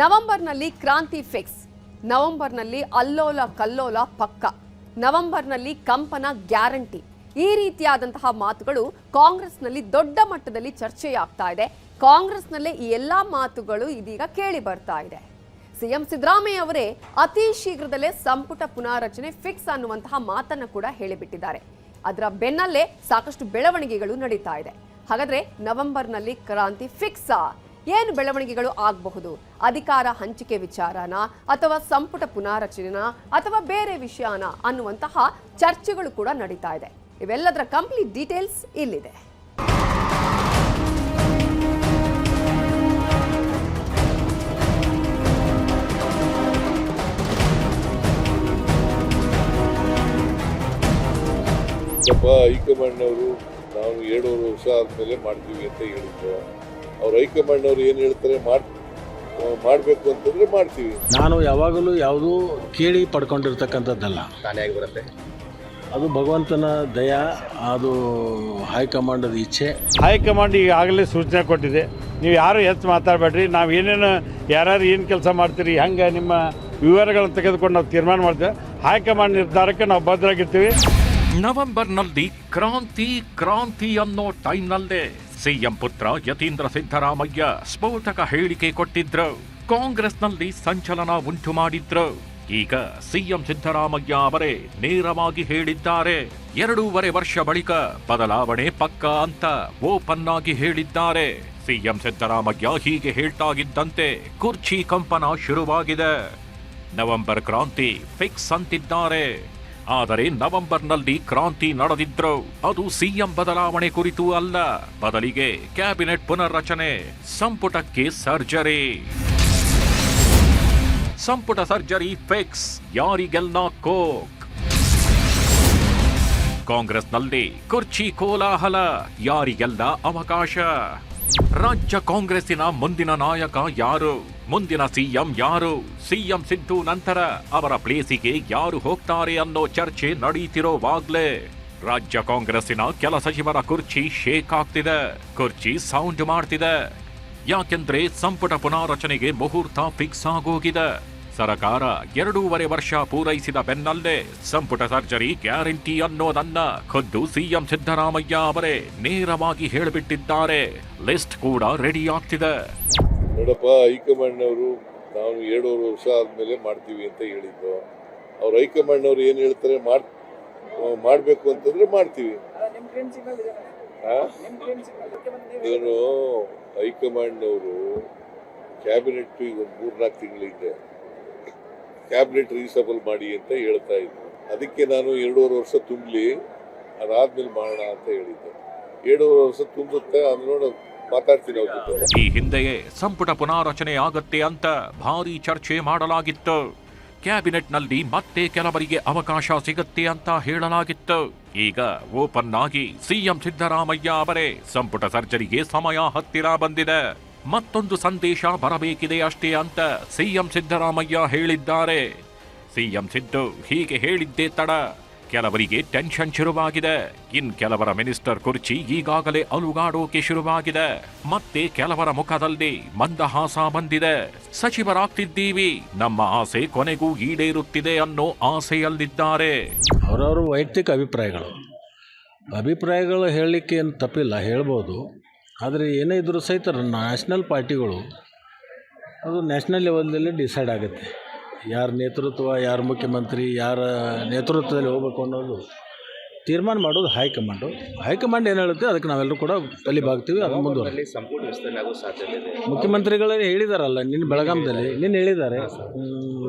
ನವೆಂಬರ್ನಲ್ಲಿ ಕ್ರಾಂತಿ ಫಿಕ್ಸ್, ನವೆಂಬರ್ನಲ್ಲಿ ಅಲ್ಲೋಲ ಕಲ್ಲೋಲ ಪಕ್ಕ, ನವೆಂಬರ್ನಲ್ಲಿ ಕಂಪನ ಗ್ಯಾರಂಟಿ. ಈ ರೀತಿಯಾದಂತಹ ಮಾತುಗಳು ಕಾಂಗ್ರೆಸ್ನಲ್ಲಿ ದೊಡ್ಡ ಮಟ್ಟದಲ್ಲಿ ಚರ್ಚೆಯಾಗ್ತಾ ಇದೆ. ಕಾಂಗ್ರೆಸ್ನಲ್ಲೇ ಈ ಎಲ್ಲಾ ಮಾತುಗಳು ಇದೀಗ ಕೇಳಿ ಬರ್ತಾ ಇದೆ. ಸಿಎಂ ಸಿದ್ದರಾಮಯ್ಯ ಅವರೇ ಅತಿ ಶೀಘ್ರದಲ್ಲೇ ಸಂಪುಟ ಪುನಾರಚನೆ ಫಿಕ್ಸ್ ಅನ್ನುವಂತಹ ಮಾತನ್ನು ಕೂಡ ಹೇಳಿಬಿಟ್ಟಿದ್ದಾರೆ. ಅದರ ಬೆನ್ನಲ್ಲೇ ಸಾಕಷ್ಟು ಬೆಳವಣಿಗೆಗಳು ನಡೀತಾ ಇದೆ. ಹಾಗಾದ್ರೆ ನವೆಂಬರ್ನಲ್ಲಿ ಕ್ರಾಂತಿ ಫಿಕ್ಸಾ? ಏನು ಬೆಳವಣಿಗೆಗಳು ಆಗಬಹುದು? ಅಧಿಕಾರ ಹಂಚಿಕೆ ವಿಚಾರನ ಅಥವಾ ಸಂಪುಟ ಪುನಾರಚನೆನ ಅಥವಾ ಬೇರೆ ವಿಷಯನ ಅನ್ನುವಂತಹ ಚರ್ಚೆಗಳು ಕೂಡ ನಡೀತಾ ಇದೆ. ಇವೆಲ್ಲದರ ಕಂಪ್ಲೀಟ್ ಡೀಟೇಲ್ಸ್ ಇಲ್ಲಿದೆ. ಹೈಕಮಾಂಡ್ ಅವರು ನಾವು 7 ವರ್ಷ ಆದ್ಮೇಲೆ ಮಾಡ್ತೀವಿ ಅಂತ ಹೇಳಿದ್ರು. ಅವ್ರು ಹೈಕಮಾಂಡ್ ಅವರು ಏನು ಹೇಳ್ತಾರೆ ಮಾಡಬೇಕು ಅಂತಂದ್ರೆ ಮಾಡ್ತೀವಿ. ನಾನು ಯಾವಾಗಲೂ ಯಾವುದೂ ಕೇಳಿ ಪಡ್ಕೊಂಡಿರ್ತಕ್ಕಂಥದ್ದಲ್ಲ, ತಾನೇ ಬರುತ್ತೆ. ಅದು ಭಗವಂತನ ದಯಾ, ಅದು ಹೈಕಮಾಂಡದ ಇಚ್ಛೆ. ಹೈಕಮಾಂಡ್ ಈಗಾಗಲೇ ಸೂಚನೆ ಕೊಟ್ಟಿದೆ, ನೀವು ಯಾರು ಹೆಚ್ಚು ಮಾತಾಡಬೇಡ್ರಿ, ನಾವು ಏನೇನು ಯಾರ್ಯಾರು ಏನು ಕೆಲಸ ಮಾಡ್ತೀರಿ ಹಂಗೆ ನಿಮ್ಮ ವಿವರಗಳನ್ನು ತೆಗೆದುಕೊಂಡು ನಾವು ತೀರ್ಮಾನ ಮಾಡ್ತೇವೆ. ಹೈಕಮಾಂಡ್ ನಿರ್ಧಾರಕ್ಕೆ ನಾವು ಬದ್ಧರಾಗಿರ್ತೀವಿ. ನವೆಂಬರ್ನಲ್ಲಿ ಕ್ರಾಂತಿ ಅನ್ನೋ ಟೈಮ್ನಲ್ಲೇ ಸಿಎಂ ಪುತ್ರ ಯತೀಂದ್ರ ಸಿದ್ದರಾಮಯ್ಯ ಸ್ಫೋಟಕ ಹೇಳಿಕೆ ಕೊಟ್ಟಿದ್ರು. ಕಾಂಗ್ರೆಸ್ನಲ್ಲಿ ಸಂಚಲನ ಉಂಟು ಮಾಡಿದ್ರು. ಈಗ ಸಿಎಂ ಸಿದ್ದರಾಮಯ್ಯ ಅವರೇ ನೇರವಾಗಿ ಹೇಳಿದ್ದಾರೆ. 2.5 ವರ್ಷ ಬಳಿಕ ಬದಲಾವಣೆ ಪಕ್ಕ ಅಂತ ಓಪನ್ ಆಗಿ ಹೇಳಿದ್ದಾರೆ. ಸಿಎಂ ಸಿದ್ದರಾಮಯ್ಯ ಹೀಗೆ ಹೇಳ್ತಾಗಿದ್ದಂತೆ ಕುರ್ಚಿ ಕಂಪನ ಶುರುವಾಗಿದೆ. ನವೆಂಬರ್ ಕ್ರಾಂತಿ ಫಿಕ್ಸ್ ಅಂತಿದ್ದಾರೆ. ಆದರೆ ನವೆಂಬರ್ನಲ್ಲಿ ಕ್ರಾಂತಿ ನಡೆದಿದ್ರು ಅದು ಸಿಎಂ ಬದಲಾವಣೆ ಕುರಿತು ಅಲ್ಲ, ಬದಲಿಗೆ ಕ್ಯಾಬಿನೆಟ್ ಪುನರ್ರಚನೆ, ಸಂಪುಟಕ್ಕೆ ಸರ್ಜರಿ. ಸಂಪುಟ ಸರ್ಜರಿ ಫಿಕ್ಸ್, ಯಾರಿಗೆಲ್ಲ ಕೋಕ್. ಕಾಂಗ್ರೆಸ್ನಲ್ಲಿ ಕುರ್ಚಿ ಕೋಲಾಹಲ, ಯಾರಿಗೆಲ್ಲ ಅವಕಾಶ. ರಾಜ್ಯ ಕಾಂಗ್ರೆಸ್ಸಿನ ಮುಂದಿನ ನಾಯಕ ಯಾರು? ಮುಂದಿನ ಸಿಎಂ ಯಾರು? ಸಿಎಂ ಸಿದ್ದು ನಂತರ ಅವರ ಪ್ಲೇಸಿಗೆ ಯಾರು ಹೋಗ್ತಾರೆ ಅನ್ನೋ ಚರ್ಚೆ ನಡೀತಿರೋವಾಗ್ಲೇ ರಾಜ್ಯ ಕಾಂಗ್ರೆಸ್ಸಿನ ಕೆಲ ಸಚಿವರ ಕುರ್ಚಿ ಶೇಕ್ ಆಗ್ತಿದೆ, ಕುರ್ಚಿ ಸೌಂಡ್ ಮಾಡ್ತಿದೆ. ಯಾಕೆಂದ್ರೆ ಸಂಪುಟ ಪುನಾರಚನೆಗೆ ಮುಹೂರ್ತ ಫಿಕ್ಸ್ ಆಗೋಗಿದೆ. ಸರ್ಕಾರ 2.5 ವರ್ಷ ಪೂರೈಸಿದ ಬೆನ್ನಲ್ಲೇ ಸಂಪುಟ ಸರ್ಜರಿ ಗ್ಯಾರಂಟಿ ಅನ್ನೋದನ್ನ ಖುದ್ದು ಸಿಎಂ ಸಿದ್ದರಾಮಯ್ಯ ಅವರೇ ನೇರವಾಗಿ ಹೇಳಿಬಿಟ್ಟಿದ್ದಾರೆ. ಲಿಸ್ಟ್ ಕೂಡ ರೆಡಿ ಆಗ್ತಿದೆ. ನೋಡಪ್ಪ, ಹೈಕಮಾಂಡ್ ಅವರು ನಾವು 7 ವರ್ಷ ಆದ್ಮೇಲೆ ಮಾಡ್ತೀವಿ ಅಂತ ಹೇಳಿದ್ದು. ಅವ್ರು ಹೈಕಮಾಂಡ್ ಅವರು ಏನು ಹೇಳ್ತಾರೆ ಮಾಡಬೇಕು ಅಂತಂದ್ರೆ ಮಾಡ್ತೀವಿ. ಏನು ಹೈಕಮಾಂಡ್ ಅವರು ಕ್ಯಾಬಿನೆಟ್ ಈಗ 3-4 ತಿಂಗಳಿದೆ ಕ್ಯಾಬಿನೆಟ್ ರೀಸಬಲ್ ಮಾಡಿ ಅಂತ ಹೇಳ್ತಾ ಇದ್ರು. ಅದಕ್ಕೆ ನಾನು 2.5 ವರ್ಷ ತುಂಬಲಿ, ಅದಾದ್ಮೇಲೆ ಮಾಡೋಣ ಅಂತ ಹೇಳಿದ್ದೆ. 2.5 ವರ್ಷ ತುಂಬುತ್ತೆ, ಅದನ್ನ ಮಾತಾಡ್ತೀನಿ ಅವ್ರ ಜೊತೆ. ಈ ಹಿಂದೆಯೇ ಸಂಪುಟ ಪುನಾರಚನೆ ಆಗತ್ತೆ ಅಂತ ಭಾರಿ ಚರ್ಚೆ ಮಾಡಲಾಗಿತ್ತು. ಕ್ಯಾಬಿನೆಟ್ನಲ್ಲಿ ಮತ್ತೆ ಕೆಲವರಿಗೆ ಅವಕಾಶ ಸಿಗತ್ತೆ ಅಂತ ಹೇಳಲಾಗಿತ್ತು. ಈಗ ಓಪನ್ ಆಗಿ ಸಿಎಂ ಸಿದ್ದರಾಮಯ್ಯ ಅವರೇ ಸಂಪುಟ ಸರ್ಜರಿಗೆ ಸಮಯ ಹತ್ತಿರ ಬಂದಿದೆ, ಮತ್ತೊಂದು ಸಂದೇಶ ಬರಬೇಕಿದೆ ಅಷ್ಟೇ ಅಂತ ಸಿಎಂ ಸಿದ್ದರಾಮಯ್ಯ ಹೇಳಿದ್ದಾರೆ. ಸಿಎಂ ಸಿದ್ದು ಹೀಗೆ ಹೇಳಿದ್ದೇ ತಡ ಕೆಲವರಿಗೆ ಟೆನ್ಷನ್ ಶುರುವಾಗಿದೆ. ಕೆಲವರ ಮಿನಿಸ್ಟರ್ ಕುರ್ಚಿ ಈಗಾಗಲೇ ಅಲುಗಾಡೋಕೆ ಶುರುವಾಗಿದೆ. ಮತ್ತೆ ಕೆಲವರ ಮುಖದಲ್ಲಿ ಮಂದಹಾಸ ಬಂದಿದೆ. ಸಚಿವರಾಗ್ತಿದ್ದೀವಿ, ನಮ್ಮ ಆಸೆ ಕೊನೆಗೂ ಈಡೇರುತ್ತಿದೆ ಅನ್ನೋ ಆಸೆಯಲ್ಲಿದ್ದಾರೆ. ಅವರವರು ವೈಯಕ್ತಿಕ ಅಭಿಪ್ರಾಯಗಳು ಹೇಳಲಿಕ್ಕೆ ಏನು ತಪ್ಪಿಲ್ಲ, ಹೇಳ್ಬೋದು. ಆದರೆ ಏನೇ ಇದ್ರೂ ಸಹಿತ ನ್ಯಾಷನಲ್ ಪಾರ್ಟಿಗಳು ಅದು ನ್ಯಾಷನಲ್ ಲೆವೆಲ್ನಲ್ಲಿ ಡಿಸೈಡ್ ಆಗುತ್ತೆ. ಯಾರ ನೇತೃತ್ವ, ಯಾರ ಮುಖ್ಯಮಂತ್ರಿ, ಯಾರ ನೇತೃತ್ವದಲ್ಲಿ ಹೋಗಬೇಕು ಅನ್ನೋದು ತೀರ್ಮಾನ ಮಾಡೋದು ಹೈಕಮಾಂಡ್ ಏನು ಹೇಳುತ್ತೆ ಅದಕ್ಕೆ ನಾವೆಲ್ಲರೂ ಕೂಡ ತಲೆಬಾಗ್ತೀವಿ. ಅದು ಮುಂದುವರೆದು ಸಂಪುಟ ವಿಸ್ತರಣೆ ಆಗೋ ಸಾಧ್ಯತೆ ಇದೆ. ಮುಖ್ಯಮಂತ್ರಿಗಳೇ ಹೇಳಿದಾರಲ್ಲ, ನಿನ್ನ ಬೆಳಗಾಂದಲ್ಲಿ ಹೇಳಿದ್ದಾರೆ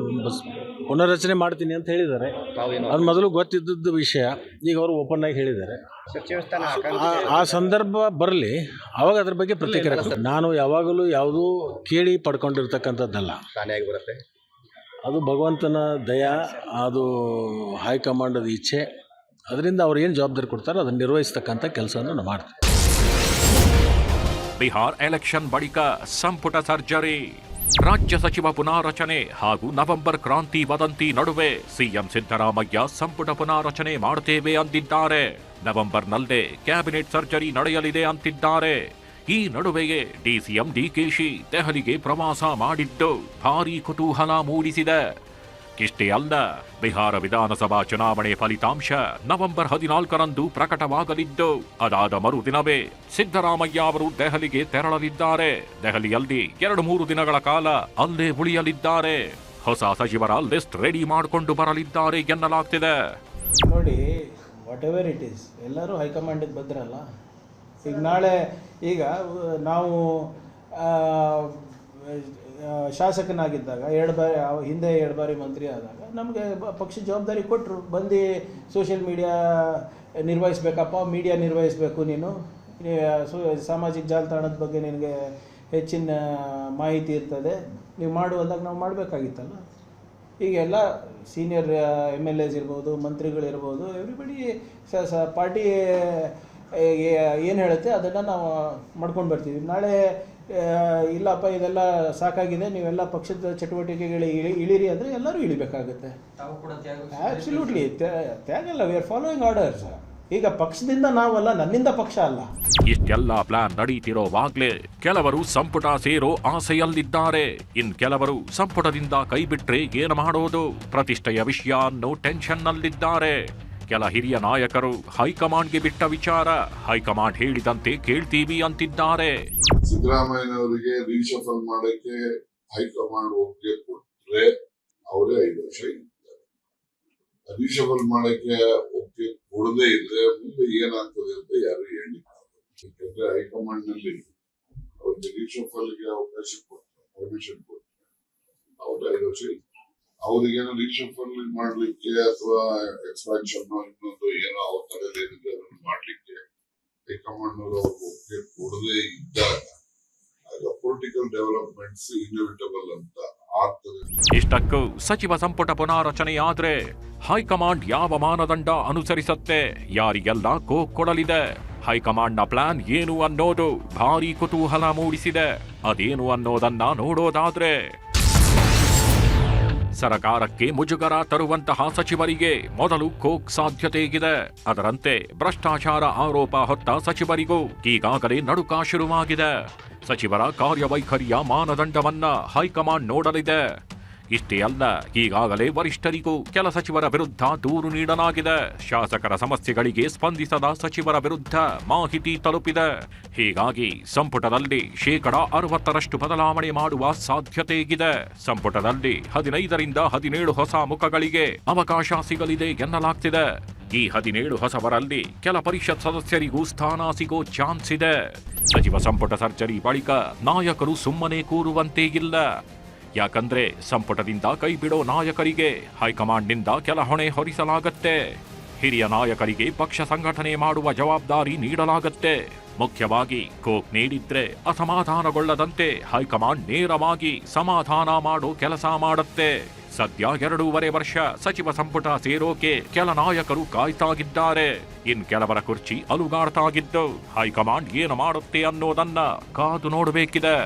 ಪುನರ್ರಚನೆ ಮಾಡ್ತೀನಿ ಅಂತ ಹೇಳಿದ್ದಾರೆ. ಅದು ಮೊದಲು ಗೊತ್ತಿದ್ದದ್ದು ವಿಷಯ, ಈಗ ಅವರು ಓಪನ್ ಆಗಿ ಹೇಳಿದ್ದಾರೆ. ಆ ಸಂದರ್ಭ ಬರಲಿ, ಅವಾಗ ಅದ್ರ ಬಗ್ಗೆ ಪ್ರತಿಕ್ರಿಯೆ. ನಾನು ಯಾವಾಗಲೂ ಯಾವುದೂ ಕೇಳಿ ಪಡ್ಕೊಂಡಿರ್ತಕ್ಕಂಥದ್ದಲ್ಲ, ತಾನೇ ಬರುತ್ತೆ. ಅದು ಭಗವಂತನ ದಯಾ, ಅದು ಹೈಕಮಾಂಡದ ಇಚ್ಛೆ. ಅದರಿಂದ ಅವ್ರು ಏನು ಜವಾಬ್ದಾರಿ ಕೊಡ್ತಾರೋ ಅದನ್ನು ನಿರ್ವಹಿಸ್ತಕ್ಕಂಥ ಕೆಲಸವನ್ನು ನಾವು ಮಾಡ್ತೀವಿ. ಬಿಹಾರ್ ಎಲೆಕ್ಷನ್ ಬಳಿಕ ಸಂಪುಟ ಸರ್ಜರಿ, ರಾಜ್ಯ ಸಚಿವ ಪುನಾರಚನೆ ಹಾಗೂ ನವೆಂಬರ್ ಕ್ರಾಂತಿ ವದಂತಿ ನಡುವೆ ಸಿಎಂ ಸಿದ್ದರಾಮಯ್ಯ ಸಂಪುಟ ಪುನಾರಚನೆ ಮಾಡುತ್ತೇವೆ ಅಂದಿದ್ದಾರೆ. ನವೆಂಬರ್ನಲ್ಲೇ ಕ್ಯಾಬಿನೆಟ್ ಸರ್ಜರಿ ನಡೆಯಲಿದೆ ಅಂತಿದ್ದಾರೆ. ಈ ನಡುವೆಯೇ ಡಿಸಿಎಂ ಡಿಕೆಶಿ ದೆಹಲಿಗೆ ಪ್ರವಾಸ ಮಾಡಿದ್ದು ಭಾರೀ ಕುತೂಹಲ ಮೂಡಿಸಿದೆ. ಇಷ್ಟೇ ಅಲ್ಲ, ಬಿಹಾರ ವಿಧಾನಸಭಾ ಚುನಾವಣೆ ಫಲಿತಾಂಶ ನವೆಂಬರ್ 14ರಂದು ಪ್ರಕಟವಾಗಲಿದ್ದು, ಅದಾದ ಮರುದಿನವೇ ಸಿದ್ದರಾಮಯ್ಯ ಅವರು ದೆಹಲಿಗೆ ತೆರಳಲಿದ್ದಾರೆ. ದೆಹಲಿಯಲ್ಲಿ 2-3 ದಿನಗಳ ಕಾಲ ಅಲ್ಲೇ ಉಳಿಯಲಿದ್ದಾರೆ. ಹೊಸ ಸಚಿವರ ಲಿಸ್ಟ್ ರೆಡಿ ಮಾಡಿಕೊಂಡು ಬರಲಿದ್ದಾರೆ ಎನ್ನಲಾಗ್ತಿದೆ. ನೋಡಿ, ವಾಟ್ ಎವರ್ ಇಟ್ ಈಸ್, ಎಲ್ಲರೂ ಹೈಕಮಾಂಡಿಗೆ ಬಂದ್ರಲ್ಲ. ಈಗ ನಾಳೆ ಈಗ ನಾವು ಶಾಸಕನಾಗಿದ್ದಾಗ 2 ಬಾರಿ, ಹಿಂದೆ 2 ಬಾರಿ ಮಂತ್ರಿ ಆದಾಗ ನಮಗೆ ಪಕ್ಷ ಜವಾಬ್ದಾರಿ ಕೊಟ್ಟರು. ಬಂದು ಸೋಷಿಯಲ್ ಮೀಡಿಯಾ ನಿರ್ವಹಿಸಬೇಕಪ್ಪ, ಮೀಡಿಯಾ ನಿರ್ವಹಿಸಬೇಕು, ನೀನು ಸಾಮಾಜಿಕ ಜಾಲತಾಣದ ಬಗ್ಗೆ ನಿನಗೆ ಹೆಚ್ಚಿನ ಮಾಹಿತಿ ಇರ್ತದೆ, ನೀವು ಮಾಡುವಂದಾಗ ನಾವು ಮಾಡಬೇಕಾಗಿತ್ತಲ್ಲ. ಈಗೆಲ್ಲ ಸೀನಿಯರ್ MLAs ಇರ್ಬೋದು, ಮಂತ್ರಿಗಳಿರ್ಬೋದು, ಎವ್ರಿಬಡಿ ಪಾರ್ಟಿ ಏನು ಹೇಳುತ್ತೆ ಅದನ್ನು ನಾವು ಮಾಡ್ಕೊಂಡು ಬರ್ತೀವಿ. ನಾಳೆ ಇಲ್ಲಪ್ಪ ಇದೆಲ್ಲ ಸಾಕಾಗಿದೆ, ನೀವೆಲ್ಲ ಪಕ್ಷದ ಚಟುವಟಿಕೆಗಳಿಗೆ ಇಳಿರಿ ಅಂದರೆ ಎಲ್ಲರೂ ಇಳಿಬೇಕಾಗುತ್ತೆ. ಆಬ್ಸಲ್ಯೂಟ್ಲಿ ತ್ಯಾಗಲ್ಲ, ವಿ ಆರ್ ಫಾಲೋಯಿಂಗ್ ಆರ್ಡರ್ಸ್. ಈಗ ಪಕ್ಷದಿಂದ ನಾವಲ್ಲ, ನನ್ನಿಂದ ಪಕ್ಷ ಅಲ್ಲ. ಇಷ್ಟೆಲ್ಲ ಪ್ಲಾನ್ ನಡೀತಿರೋವಾಗ್ಲೇ ಕೆಲವರು ಸಂಪುಟ ಸೇರೋ ಆಸೆಯಲ್ಲಿದ್ದಾರೆ. ಇನ್ ಕೆಲವರು ಸಂಪುಟದಿಂದ ಕೈಬಿಟ್ರೆ ಏನು ಮಾಡೋದು, ಪ್ರತಿಷ್ಠೆಯ ವಿಷಯ ಅನ್ನೋ ಟೆನ್ಷನ್ನಲ್ಲಿದ್ದಾರೆ. ಕೆಲ ಹಿರಿಯ ನಾಯಕರು ಹೈಕಮಾಂಡ್ಗೆ ಬಿಟ್ಟ ವಿಚಾರ ಹೈಕಮಾಂಡ್ ಹೇಳಿದಂತೆ ಕೇಳ್ತೀವಿ ಅಂತಿದ್ದಾರೆ. ಸಿದ್ದರಾಮಯ್ಯನವರಿಗೆ ರೀಶಫಲ್ ಮಾಡಕ್ಕೆ ಹೈಕಮಾಂಡ್ ಒಪ್ಪಿಗೆ ಕೊಟ್ರೆ ಅವರೇ 5 ವರ್ಷ ಇದ್ದಾರೆ. ರೀಶಫಲ್ ಮಾಡಕ್ಕೆ ಒಪ್ಪಿಗೆ ಕೊಡದೇ ಇದ್ರೆ ಮುಂದೆ ಏನಾಗ್ತದೆ ಅಂತ ಯಾರು ಹೇಳಿದ್ದಾರೆ. ಯಾಕಂದ್ರೆ ಹೈಕಮಾಂಡ್ ನಲ್ಲಿ ಅವ್ರಿಗೆ ರೀಶಫಲ್ಗೆ ಅವಕಾಶ ಕೊಟ್ಟರೆ, ಪರ್ಮಿಷನ್ ಕೊಟ್ಟರೆ ಅವ್ರ 5 ವರ್ಷ ಇದ್ದಾರೆ. ಅವ್ರಿಗೇನೋ ರೀಶಫಲ್ ಮಾಡ್ಲಿಕ್ಕೆ ಅಥವಾ ಎಕ್ಸ್ಪಾನ್ಷನ್ ಇನ್ನೊಂದು ಏನೋ ಅವ್ರ ತಲೆಯಲ್ಲಿ ಅದನ್ನು ಮಾಡ್ಲಿಕ್ಕೆ ಹೈಕಮಾಂಡ್ ಅವ್ರಿಗೆ ಒಪ್ಪಿಗೆ ಕೊಡದೇ ಇದ್ದಾಗ ಆಗ ಪೊಲಿಟಿಕಲ್ ಡೆವಲಪ್ಮೆಂಟ್ಸ್ ಇನ್ಎವಿಟಬಲ್ ಅಂತ ಆಗ್ತದೆ. ಇಷ್ಟಕ್ಕೂ ಸಚಿವ ಸಂಪುಟ ಪುನಾರಚನೆಯಾದ್ರೆ ಹೈಕಮಾಂಡ್ ಯಾವ ಮಾನದಂಡ ಅನುಸರಿಸುತ್ತೆ, ಯಾರಿಗೆಲ್ಲ ಕೊಡಲಿದೆ, ಹೈಕಮಾಂಡ್ನ ಪ್ಲಾನ್ ಏನು ಅನ್ನೋದು ಭಾರೀ ಕುತೂಹಲ ಮೂಡಿಸಿದೆ. ಅದೇನು ಅನ್ನೋದನ್ನ ನೋಡೋದಾದ್ರೆ, ಸರಕಾರಕ್ಕೆ ಮುಜುಗರ ತರುವಂತಹ ಸಚಿವರಿಗೆ ಮೊದಲು ಕೋಕ್ ಸಾಧ್ಯತೆ ಇದೆ. ಅದರಂತೆ ಭ್ರಷ್ಟಾಚಾರ ಆರೋಪ ಹೊತ್ತ ಸಚಿವರಿಗೂ ಈಗಾಗಲೇ ನಡುಕ ಶುರುವಾಗಿದೆ. ಸಚಿವರ ಕಾರ್ಯವೈಖರಿಯ ಮಾನದಂಡವನ್ನ ಹೈಕಮಾಂಡ್ ನೋಡಲಿದೆ. ಇಷ್ಟೇ ಅಲ್ಲ, ಈಗಾಗಲೇ ವರಿಷ್ಠರಿಗೂ ಕೆಲ ಸಚಿವರ ವಿರುದ್ಧ ದೂರು ನೀಡಲಾಗಿದೆ. ಶಾಸಕರ ಸಮಸ್ಯೆಗಳಿಗೆ ಸ್ಪಂದಿಸದ ಸಚಿವರ ವಿರುದ್ಧ ಮಾಹಿತಿ ತಲುಪಿದೆ. ಹೀಗಾಗಿ ಸಂಪುಟದಲ್ಲಿ 60% ಬದಲಾವಣೆ ಮಾಡುವ ಸಾಧ್ಯತೆ ಇದೆ. ಸಂಪುಟದಲ್ಲಿ 15ರಿಂದ 17 ಹೊಸ ಮುಖಗಳಿಗೆ ಅವಕಾಶ ಸಿಗಲಿದೆ ಎನ್ನಲಾಗ್ತಿದೆ. ಈ 17 ಹೊಸವರಲ್ಲಿ ಕೆಲ ಪರಿಷತ್ ಸದಸ್ಯರಿಗೂ ಸ್ಥಾನ ಸಿಗೋ ಚಾನ್ಸ್ ಇದೆ. ಸಚಿವ ಸಂಪುಟ ಸರ್ಜರಿ ಬಳಿಕ ನಾಯಕರು ಸುಮ್ಮನೆ ಕೂರುವಂತೆ ಇಲ್ಲ. ಯಾಕಂದ್ರೆ ಸಂಪುಟದಿಂದ ಕೈಬಿಡೋ ನಾಯಕರಿಗೆ ಹೈಕಮಾಂಡ್ನಿಂದ ಕೆಲ ಹೊಣೆ ಹೊರಿಸಲಾಗತ್ತೆ. ಹಿರಿಯ ನಾಯಕರಿಗೆ ಪಕ್ಷ ಸಂಘಟನೆ ಮಾಡುವ ಜವಾಬ್ದಾರಿ ನೀಡಲಾಗತ್ತೆ. ಮುಖ್ಯವಾಗಿ ಕೋಕ್ ನೀಡಿದ್ರೆ ಅಸಮಾಧಾನಗೊಳ್ಳದಂತೆ ಹೈಕಮಾಂಡ್ ನೇರವಾಗಿ ಸಮಾಧಾನ ಮಾಡೋ ಕೆಲಸ ಮಾಡುತ್ತೆ. ಸದ್ಯ 2.5 ವರ್ಷ ಸಚಿವ ಸಂಪುಟ ಸೇರೋಕೆ ಕೆಲ ನಾಯಕರು ಕಾಯ್ತಾಗಿದ್ದಾರೆ. ಇನ್ ಕೆಲವರ ಕುರ್ಚಿ ಅಲುಗಾಡ್ತಾಗಿದ್ದು ಹೈಕಮಾಂಡ್ ಏನು ಮಾಡುತ್ತೆ ಅನ್ನೋದನ್ನ ಕಾದು ನೋಡಬೇಕಿದೆ.